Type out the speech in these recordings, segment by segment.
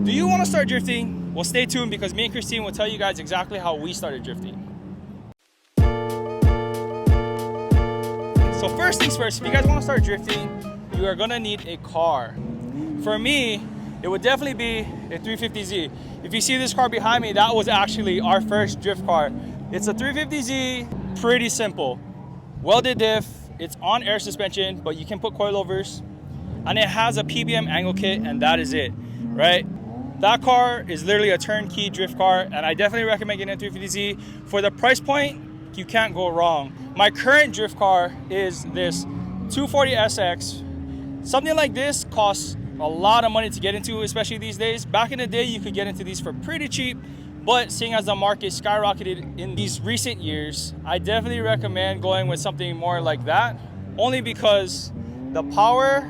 Do you want to start drifting? Well, stay tuned because me and Christine will tell you guys exactly how we started drifting. So first things first, if you guys want to start drifting, you are gonna need a car. For me, it would definitely be a 350Z. If you see this car behind me, that was actually our first drift car. It's a 350Z, pretty simple. Welded diff, it's on air suspension, but you can put coilovers, and it has a PBM angle kit, and that is it, right? That car is literally a turnkey drift car, and I definitely recommend getting a 350Z. For the price point, you can't go wrong. My current drift car is this 240SX. Something like this costs a lot of money to get into, especially these days. Back in the day, you could get into these for pretty cheap, but seeing as the market skyrocketed in these recent years, I definitely recommend going with something more like that, only because the power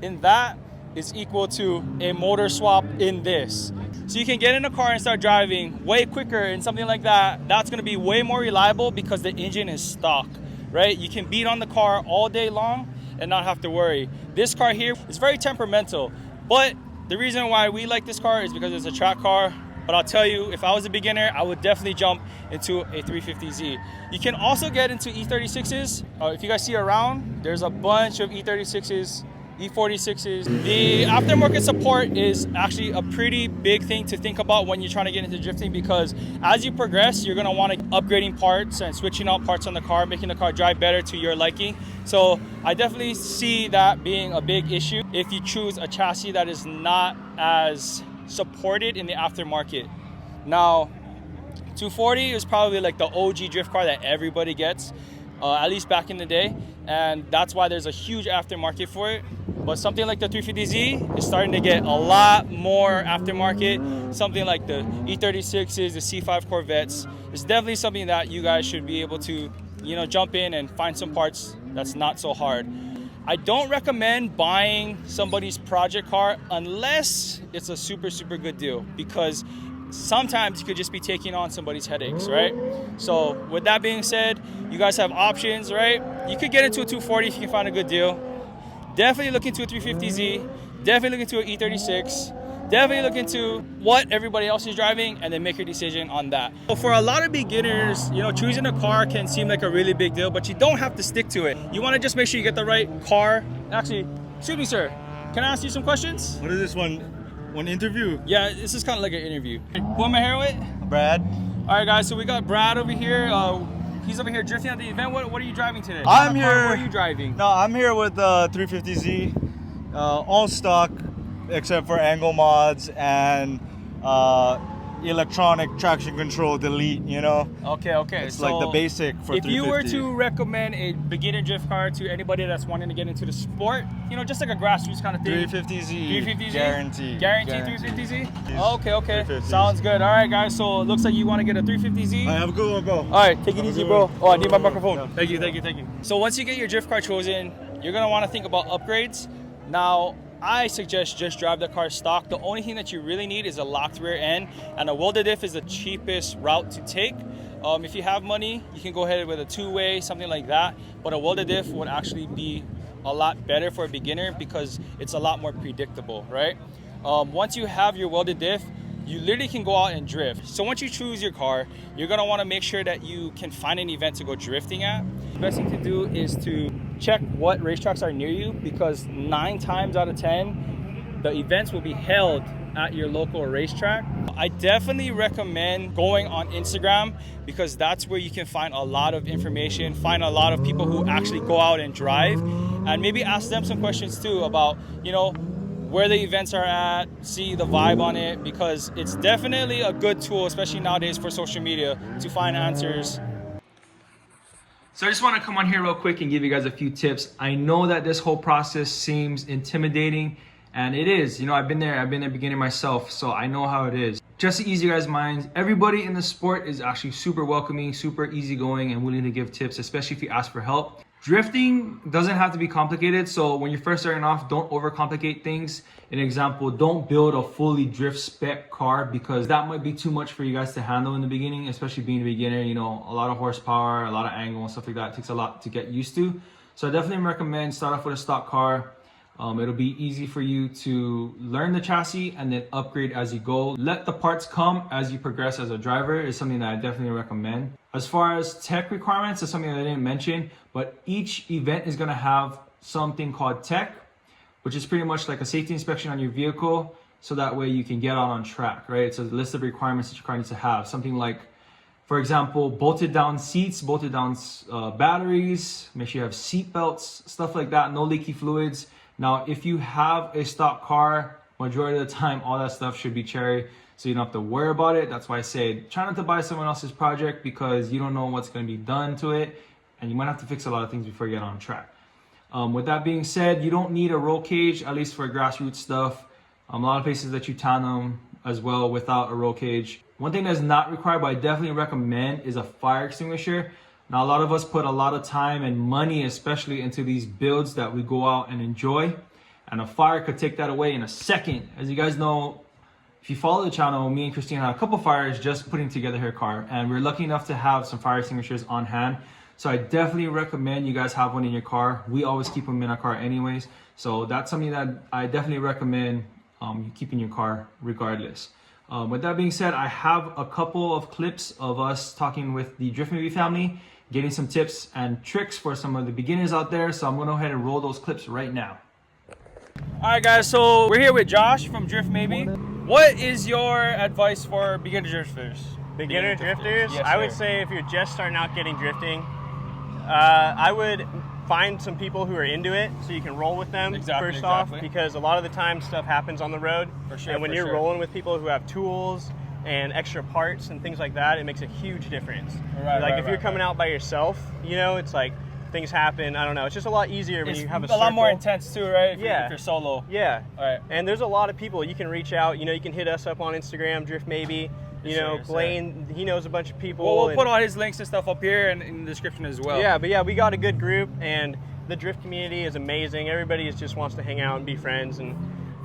in that is equal to a motor swap in this. So you can get in a car and start driving way quicker in something like that. That's gonna be way more reliable because the engine is stock, right? You can beat on the car all day long and not have to worry. This car here is very temperamental, but the reason why we like this car is because it's a track car. But I'll tell you, if I was a beginner, I would definitely jump into a 350Z. You can also get into E36s. If you guys see around, there's a bunch of E36s, E46s. The aftermarket support is actually a pretty big thing to think about when you're trying to get into drifting, because as you progress, you're gonna want to upgrading parts and switching out parts on the car, making the car drive better to your liking. So I definitely see that being a big issue if you choose a chassis that is not as supported in the aftermarket. Now, 240 is probably like the OG drift car that everybody gets, at least back in the day, and that's why there's a huge aftermarket for it. But something like the 350Z is starting to get a lot more aftermarket. Something like the E36s, the C5 Corvettes is definitely something that you guys should be able to, jump in and find some parts that's not so hard. I don't recommend buying somebody's project car unless it's a super good deal, because sometimes you could just be taking on somebody's headaches, right? So with that being said, you guys have options, right? You could get into a 240 if you can find a good deal. Definitely look into a 350Z, definitely look into an E36, definitely look into what everybody else is driving, and then make your decision on that. So for a lot of beginners, choosing a car can seem like a really big deal, but you don't have to stick to it. You want to just make sure you get the right car. Actually, excuse me, sir, can I ask you some questions? What is this one interview? Yeah, this is kind of like an interview. Who am I here with? Brad. All right, guys, so we got Brad over here. He's over here drifting at the event. What are you driving today? I'm here. Where are you driving? No, I'm here with the 350Z, all stock except for angle mods and electronic traction control delete, Okay. It's so like the basic for 350. If you were to recommend a beginner drift car to anybody that's wanting to get into the sport, just like a grassroots kind of thing. 350Z. Guaranteed 350Z? Okay. 350Z. Sounds good. All right, guys, so it looks like you want to get a 350Z. I have a good one, bro. All right, take it easy, bro. Oh, I need my microphone. Yeah. Thank you. So once you get your drift car chosen, you're going to want to think about upgrades. Now, I suggest just drive the car stock. The only thing that you really need is a locked rear end, and a welded diff is the cheapest route to take. If you have money, you can go ahead with a two-way, something like that, but a welded diff would actually be a lot better for a beginner because it's a lot more predictable, right? Once you have your welded diff, you literally can go out and drift. So once you choose your car, you're gonna wanna make sure that you can find an event to go drifting at. The best thing to do is to check what racetracks are near you, because 9 times out of 10, the events will be held at your local racetrack. I definitely recommend going on Instagram, because that's where you can find a lot of information, find a lot of people who actually go out and drive, and maybe ask them some questions too about, where the events are at, see the vibe on it, because it's definitely a good tool, especially nowadays for social media, to find answers. So I just want to come on here real quick and give you guys a few tips. I know that this whole process seems intimidating, and it is. I've been there beginning myself, so I know how it is. Just to ease you guys' minds, everybody in the sport is actually super welcoming, super easygoing, and willing to give tips, especially if you ask for help. Drifting doesn't have to be complicated, so when you're first starting off, don't overcomplicate things. An example, don't build a fully drift spec car, because that might be too much for you guys to handle in the beginning, especially being a beginner. A lot of horsepower, a lot of angle and stuff like that. It takes a lot to get used to. So I definitely recommend start off with a stock car. It'll be easy for you to learn the chassis and then upgrade as you go. Let the parts come as you progress as a driver is something that I definitely recommend. As far as tech requirements, it's something that I didn't mention, but each event is gonna have something called tech, which is pretty much like a safety inspection on your vehicle, so that way you can get out on track, right? It's a list of requirements that your car needs to have. Something like, for example, bolted down seats, bolted down batteries, make sure you have seat belts, stuff like that, no leaky fluids. Now, if you have a stock car, majority of the time, all that stuff should be cherry, so you don't have to worry about it. That's why I say, try not to buy someone else's project because you don't know what's gonna be done to it, and you might have to fix a lot of things before you get on track. With that being said, you don't need a roll cage, at least for grassroots stuff. A lot of places that you tandem as well without a roll cage. One thing that's not required, but I definitely recommend, is a fire extinguisher. Now, a lot of us put a lot of time and money, especially into these builds that we go out and enjoy, and a fire could take that away in a second. As you guys know, if you follow the channel, me and Christine had a couple fires just putting together her car, and we're lucky enough to have some fire extinguishers on hand. So I definitely recommend you guys have one in your car. We always keep them in our car anyways. So that's something that I definitely recommend you keep in your car regardless. With that being said, I have a couple of clips of us talking with the Drift Maybe family, getting some tips and tricks for some of the beginners out there. So I'm gonna go ahead and roll those clips right now. All right, guys, so we're here with Josh from Drift Maybe. What is your advice for beginner drifters? Beginner drifters? Yes, I would sir. say if you're just starting out getting drifting, I would find some people who are into it so you can roll with them first off, because a lot of the time stuff happens on the road. For sure, and when you're rolling with people who have tools and extra parts and things like that, it makes a huge difference. If you're coming out by yourself, you know, it's like things happen. I don't know. It's just a lot easier when you have a circle. A lot more intense too, right? If Yeah. if you're solo. Yeah. All right. And there's a lot of people you can reach out. You know, you can hit us up on Instagram, Drift Maybe. You know, Yes, Blaine, he knows a bunch of people. Well, we'll put all his links and stuff up here and in the description as well. Yeah, but yeah, we got a good group, and the drift community is amazing. Everybody just wants to hang out and be friends and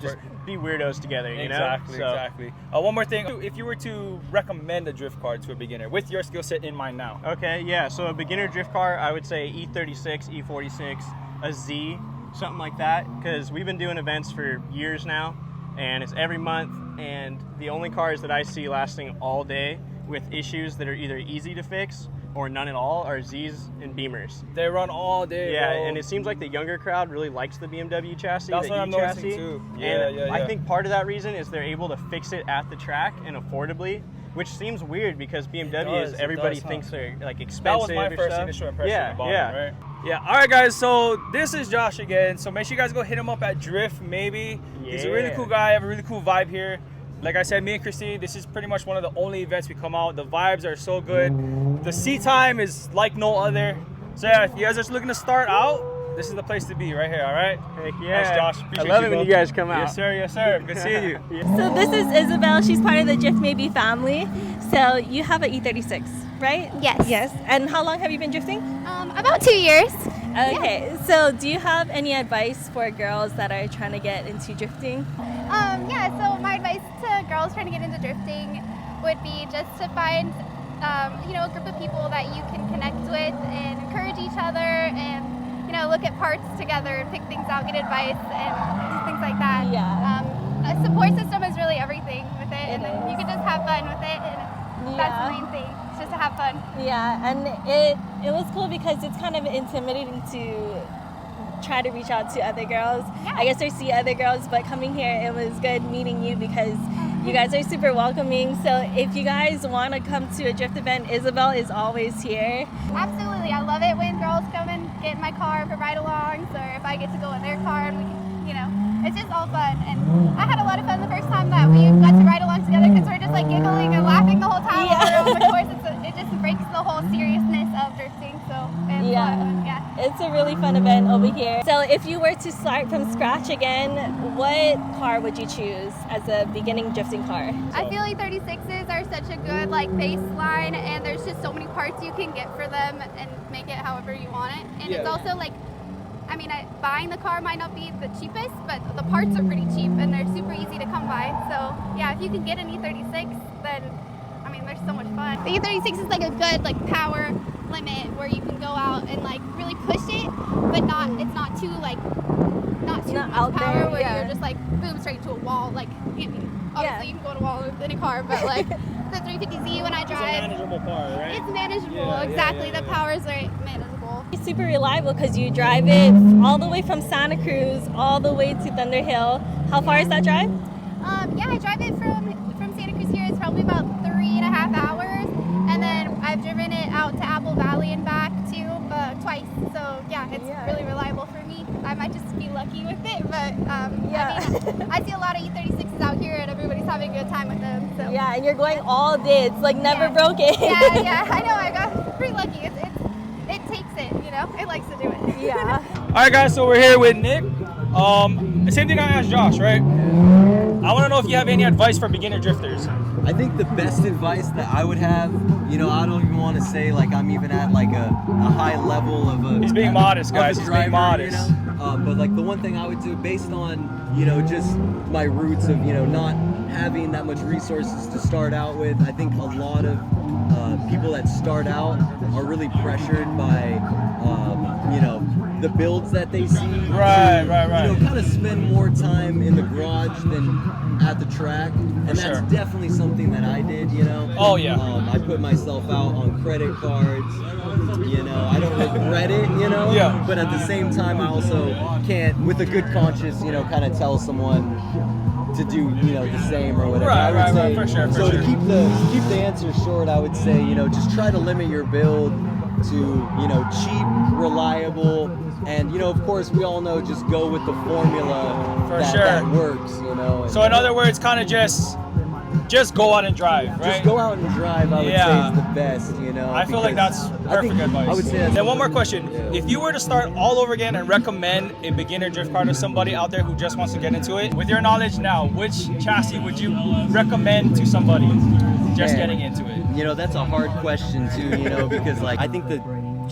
just be weirdos together, you know? Exactly. One more thing. If you were to recommend a drift car to a beginner with your skill set in mind now. Okay, yeah, so a beginner drift car, I would say E36, E46, a Z, something like that, because we've been doing events for years now, and it's every month, and the only cars that I see lasting all day with issues that are either easy to fix or none at all are Zs and Beamers. They run all day, Yeah, bro. and it seems like the younger crowd really likes the BMW chassis, That's the what I'm E-chassis. noticing too. And Yeah. I think part of that reason is they're able to fix it at the track and affordably, which seems weird because BMW everybody thinks they're like expensive. That was my or first stuff. initial impression about yeah. it, right? Yeah. All right, guys. So this is Josh again. So make sure you guys go hit him up at Drift Maybe. He's a really cool guy. I have a really cool vibe here. Like I said, me and Christine, this is pretty much one of the only events we come out. The vibes are so good. The seat time is like no other. So yeah, if you guys are just looking to start out, this is the place to be right here, all right? Heck yeah. Thanks, Josh. Appreciate I love you, it when bro. you guys come out. Yes, sir. Yes, sir. Good seeing you. So this is Isabel. She's part of the Drift Maybe family. So you have an E36, right? Yes. Yes. And how long have you been drifting? About 2 years. Okay. So do you have any advice for girls that are trying to get into drifting? Yeah, so my advice to girls trying to get into drifting would be just to find, a group of people that you can connect with and encourage each other and, look at parts together and pick things out, get advice and things like that. Yeah. A support system is really everything with it, and then you can just have fun with it, and that's the Yeah. main thing. It's just to have fun. Yeah, and it was cool because it's kind of intimidating to try to reach out to other girls. Yeah. I guess or see other girls, but coming here, it was good meeting you because you guys are super welcoming. So if you guys want to come to a drift event, Isabel is always here. Absolutely. I love it when girls come and get in my car for ride-alongs, or if I get to go in their car and we can, it's just all fun. And I had a lot of fun the first time that we got to ride along together because we're just like giggling and laughing the whole time. Yeah. Of course, it just breaks the whole seriousness of drifting. So it's fun. Yeah. It's a really fun event over here. So if you were to start from scratch again, what car would you choose as a beginning drifting car? I feel like 36s are such a good baseline, and there's just so many parts you can get for them and make it however you want it. And it's also buying the car might not be the cheapest, but the parts are pretty cheap and they're super easy to come by. So yeah, if you can get an E36, then there's so much fun. The E36 is like a good power limit where you can go out and really push it, but it's not too not too Not much out power there, where yeah. you're just like boom straight to a wall. Like I mean, obviously Yeah. you can go to a wall with any car, but like the 350Z when I It's a drive, manageable car, right? it's manageable. Yeah, yeah, Exactly, yeah, the yeah. power's right manageable. It's super reliable because you drive it all the way from Santa Cruz all the way to Thunder Hill. How far is that drive? Yeah, I drive it from Santa Cruz here. It's probably about 3.5 hours, and then I've driven it out to Apple Valley and back too, twice. So yeah, it's Yeah. really reliable for me. I might just be lucky with it, but Yeah. I mean, I see a lot of E36s out here, and everybody's having a good time with them. So Yeah, and you're going all day. It's like never Yeah. broken. yeah, I know. I got pretty lucky. It takes it, you know. It likes to do it. Yeah. All right, guys. So we're here with Nick. Same thing I asked Josh, right? I want to know if you have any advice for beginner drifters. I think the best advice that I would have, you know, I don't even want to say like I'm even at like a high level of a. He's being modest, of a guys. He's being driver, modest. You know? But like the one thing I would do based on, you know, just my roots of, you know, not having that much resources to start out with, I think a lot of people that start out are really pressured by, you know, the builds that they see. Right. You know, kind of spend more time in the garage than at the track, and that's sure. definitely something that I did. You know. Oh, yeah. I put myself out on credit cards. You know, I don't regret it. You know. Yeah. But at the same time, I also can't, with a good conscience, you know, kind of tell someone to do, you know, the same or whatever. I would Right, say, for sure. so to keep the answer short, I would say, you know, just try to limit your build to, you know, cheap, reliable, and, you know, of course, we all know, just go with the formula For that, sure. that works, you know. And, So in other words, kind of just go out and drive, right? just go out and drive, I would Yeah. say, is the best, you know. I feel like because that's I perfect think- advice. I would say that's Then one more question. If you were to start all over again and recommend a beginner drift car to somebody out there who just wants to get into it, with your knowledge now, which chassis would you recommend to somebody just Man. getting into it? You know, that's a hard question too, you know, because like I think the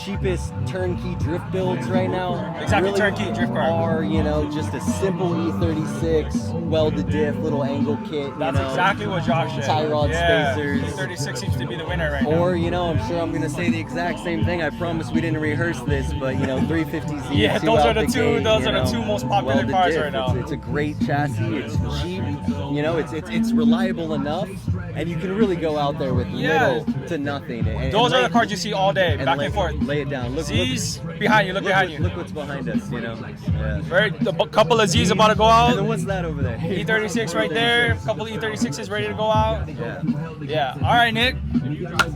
cheapest turnkey drift builds right now Exactly, turnkey drift car. are, you know, just a simple E36 welded diff, little angle kit, That's you know, exactly what Josh said. tie rod yeah. spacers. 36 seems to be the winner right now. Or, you know, I'm sure I'm gonna say the exact same thing. I promise we didn't rehearse this, but you know, 350Z. Yeah, two those out are the the two. gate, Those you are the know, two most popular welded cars diff. right now. It's a great chassis. It's cheap. You know, it's reliable enough, and you can really go out there with Yeah. little to nothing. And Those are lay- the cars you see all day, back lay, and forth. Lay it down. Look, Z's behind you. Look behind you. Look what's behind us. You know. Yeah. Right, the couple of Z's about to go And then out. what's that over there? E36 right there. A couple of E36s ready to go out. Yeah. Yeah. All right, Nick.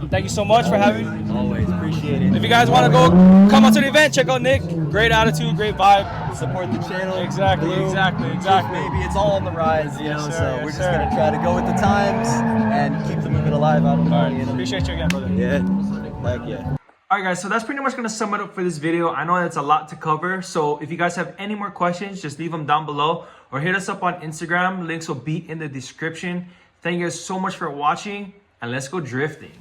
Thank you so much for having me. Always appreciate it. If you guys want to go come out to the event, check out Nick. Great attitude, great vibe. Support the channel. Exactly, Bloom. exactly. Maybe it's all on the rise, you know. sir, So yes, we're just sir. gonna try to go with the times and keep the movement alive out of All right. you know. Appreciate you again, brother. Yeah. Heck yeah. Alright guys, so that's pretty much going to sum it up for this video. I know that's a lot to cover, so if you guys have any more questions, just leave them down below or hit us up on Instagram. Links will be in the description. Thank you guys so much for watching, and let's go drifting.